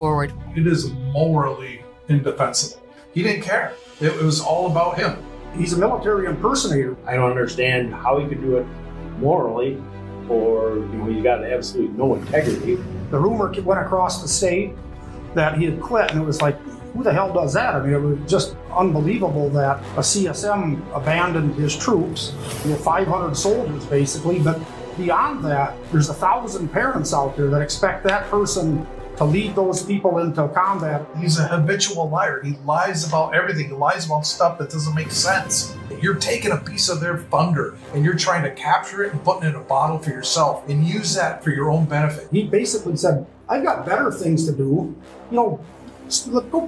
forward. It is morally indefensible. He didn't care. It was all about him. He's a military impersonator. I don't understand how he could do it morally, or he's got absolutely no integrity. The rumor went across the state that he had quit, and it was like, who the hell does that? I mean, it was just unbelievable that a CSM abandoned his troops, 500 soldiers basically, but beyond that, there's 1,000 parents out there that expect that person to lead those people into combat. He's a habitual liar. He lies about everything. He lies about stuff that doesn't make sense. You're taking a piece of their thunder and you're trying to capture it and put it in a bottle for yourself and use that for your own benefit. He basically said, I've got better things to do. Go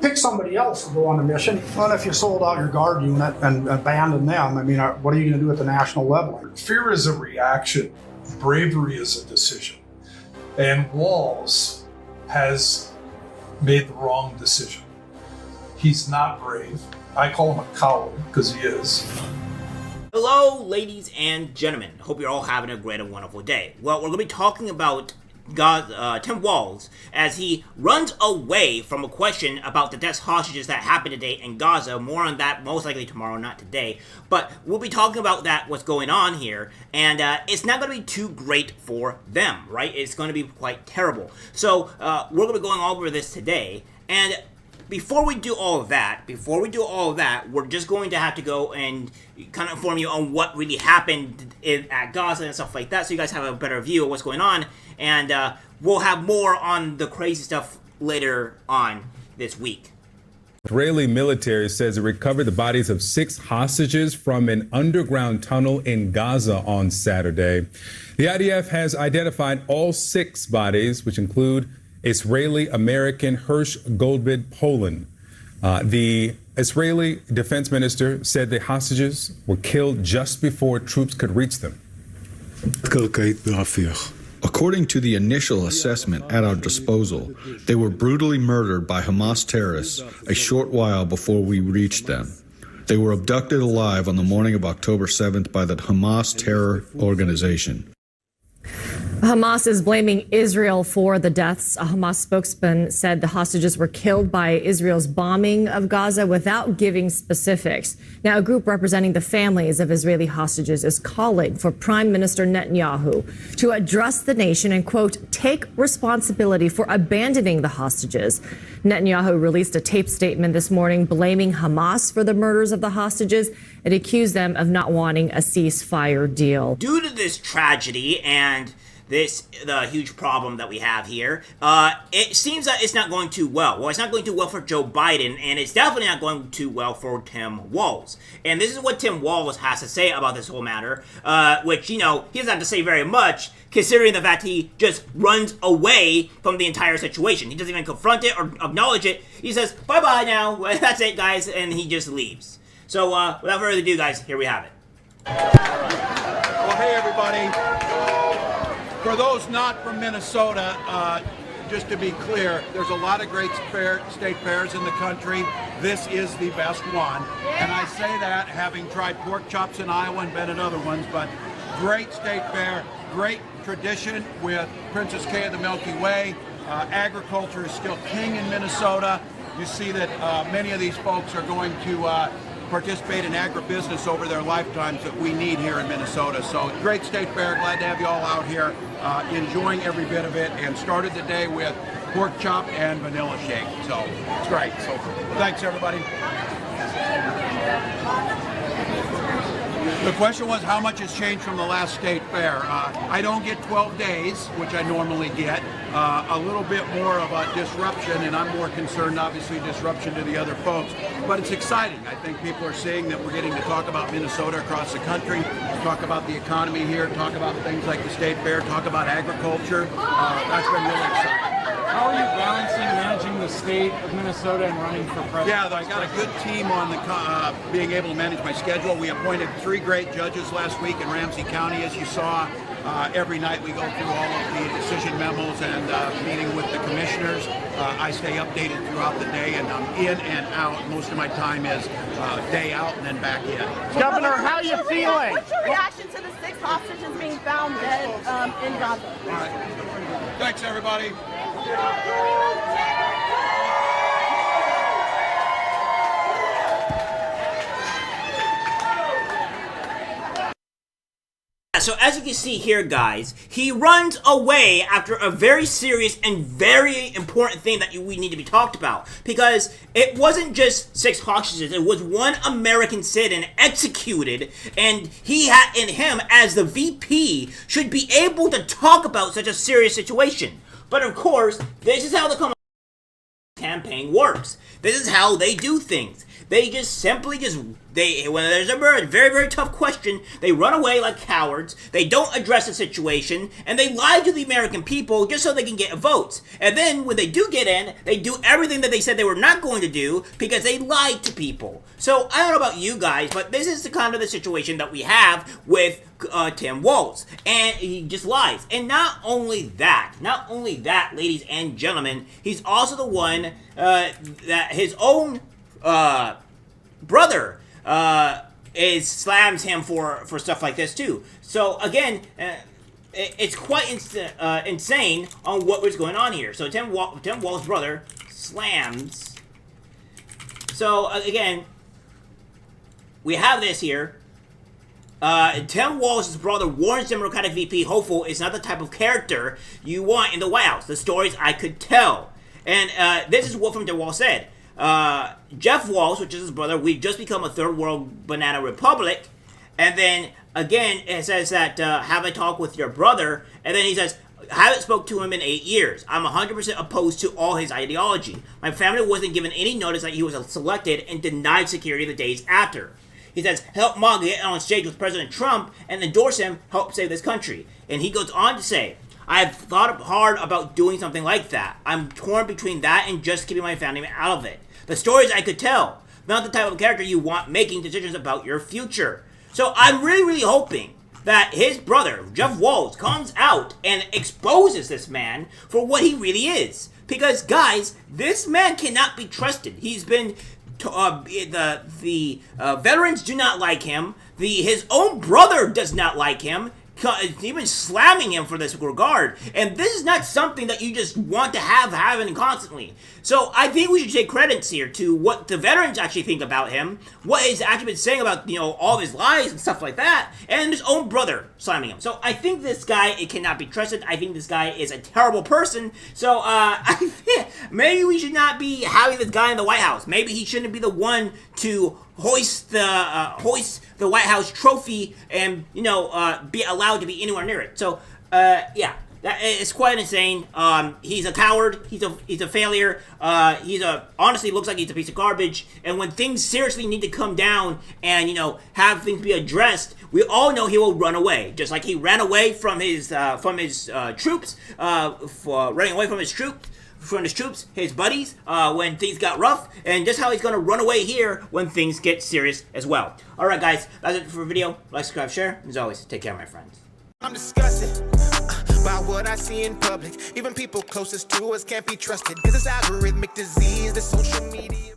pick somebody else to go on a mission. Well, if you sold out your guard unit and abandoned them, I mean, what are you going to do at the national level? Fear is a reaction. Bravery is a decision. And Walz has made the wrong decision. He's not brave. I call him a coward because he is. Hello, ladies and gentlemen. Hope you're all having a great and wonderful day. Well, we're going to be talking about Tim Walz as he runs away from a question about the death hostages that happened today in Gaza. More on that most likely tomorrow, not today. But we'll be talking about that, what's going on here, and it's not going to be too great for them, right? It's going to be quite terrible. So we're going to be going over this today, and before we do all of that, we're just going to have to go and kind of inform you on what really happened at Gaza and stuff like that, so you guys have a better view of what's going on. And we'll have more on the crazy stuff later on this week. Israeli military says it recovered the bodies of 6 hostages from an underground tunnel in Gaza on Saturday. The IDF has identified all 6 bodies, which include Israeli-American Hirsch Goldbid Poland. The Israeli defense minister said the hostages were killed just before troops could reach them. According to the initial assessment at our disposal, they were brutally murdered by Hamas terrorists a short while before we reached them. They were abducted alive on the morning of October 7th by the Hamas terror organization. Hamas is blaming Israel for the deaths. A Hamas spokesman said the hostages were killed by Israel's bombing of Gaza without giving specifics. Now, a group representing the families of Israeli hostages is calling for Prime Minister Netanyahu to address the nation and, quote, take responsibility for abandoning the hostages. Netanyahu released a taped statement this morning blaming Hamas for the murders of the hostages and accused them of not wanting a ceasefire deal. Due to this tragedy and the huge problem that we have here, it seems that it's not going too well. Well, it's not going too well for Joe Biden, and it's definitely not going too well for Tim Walz. And this is what Tim Walz has to say about this whole matter, which, he doesn't have to say very much, considering the fact he just runs away from the entire situation. He doesn't even confront it or acknowledge it. He says, bye-bye now, that's it, guys, and he just leaves. So, without further ado, guys, here we have it. Well, hey, everybody. For those not from Minnesota, just to be clear, there's a lot of great state fairs in the country. This is the best one. And I say that having tried pork chops in Iowa and been at other ones, but great state fair, great tradition with Princess Kay of the Milky Way. Agriculture is still king in Minnesota. You see that many of these folks are going to participate in agribusiness over their lifetimes that we need here in Minnesota. So great state fair, glad to have you all out here enjoying every bit of it, and started the day with pork chop and vanilla shake. So it's great. So thanks everybody. The question was how much has changed from the last state fair. I don't get 12 days, which I normally get. A little bit more of a disruption, and I'm more concerned, obviously, disruption to the other folks. But it's exciting. I think people are seeing that we're getting to talk about Minnesota across the country, talk about the economy here, talk about things like the state fair, talk about agriculture. That's been really exciting. How are you balancing managing the state of Minnesota and running for president? Yeah, I got a good team on the being able to manage my schedule. We appointed 3 great judges last week in Ramsey County, as you saw. Every night we go through all of the decision memos and meeting with the commissioners. I stay updated throughout the day, and I'm in and out. Most of my time is day out and then back in. Governor, how are you feeling? What's your reaction to the 6 hostages being found dead in Gaza? All right. Thanks, everybody. so as you can see here, guys, he runs away after a very serious and very important thing that we need to be talked about. Because it wasn't just 6 hostages, it was 1 American citizen executed, and him, as the VP, should be able to talk about such a serious situation. But of course, this is how the campaign works. This is how they do things. They just simply when there's a very, very tough question, they run away like cowards, they don't address the situation, and they lie to the American people just so they can get votes. And then when they do get in, they do everything that they said they were not going to do because they lied to people. So I don't know about you guys, but this is the kind of the situation that we have with Tim Walz. And he just lies. And not only that, ladies and gentlemen, he's also the one that his own brother slams him for stuff like this too. So again, it's quite insane on what was going on here. So Tim Walz's brother slams. So again, we have this here. Tim Walz's brother warns Democratic VP hopeful is not the type of character you want in the White House. The stories I could tell. And this is what Tim Walz said. Jeff Walz, which is his brother, we've just become a third world banana republic. And then again, it says that have a talk with your brother. And then he says, haven't spoke to him in 8 years. I'm 100% opposed to all his ideology. My family wasn't given any notice that he was selected and denied security the days after. He says, help MAGA get on stage with President Trump and endorse him, help save this country. And he goes on to say, I've thought hard about doing something like that. I'm torn between that and just keeping my family out of it. The stories I could tell, not the type of character you want making decisions about your future. So I'm really hoping that his brother, Jeff Walz, comes out and exposes this man for what he really is. Because, guys, this man cannot be trusted. He's been... the veterans do not like him. His own brother does not like him. Even slamming him for this regard. And this is not something that you just want to have happening constantly. So I think we should take credits here to what the veterans actually think about him, what he's actually been saying about, all of his lies and stuff like that, and his own brother slamming him. So I think this guy, it cannot be trusted. I think this guy is a terrible person. So I think maybe we should not be having this guy in the White House. Maybe he shouldn't be the one to hoist the White House trophy and be allowed to be anywhere near it. So yeah, it's quite insane. He's a coward. He's a failure. Honestly looks like he's a piece of garbage. And when things seriously need to come down and have things be addressed, we all know he will run away. Just like he ran away from his troops, his buddies, when things got rough, and just how he's gonna run away here when things get serious as well. Alright guys, that's it for the video. Like, subscribe, share. As always, take care, my friends. I'm disgusted by what I see in public. Even people closest to us can't be trusted. Cause it's algorithmic disease, the social media.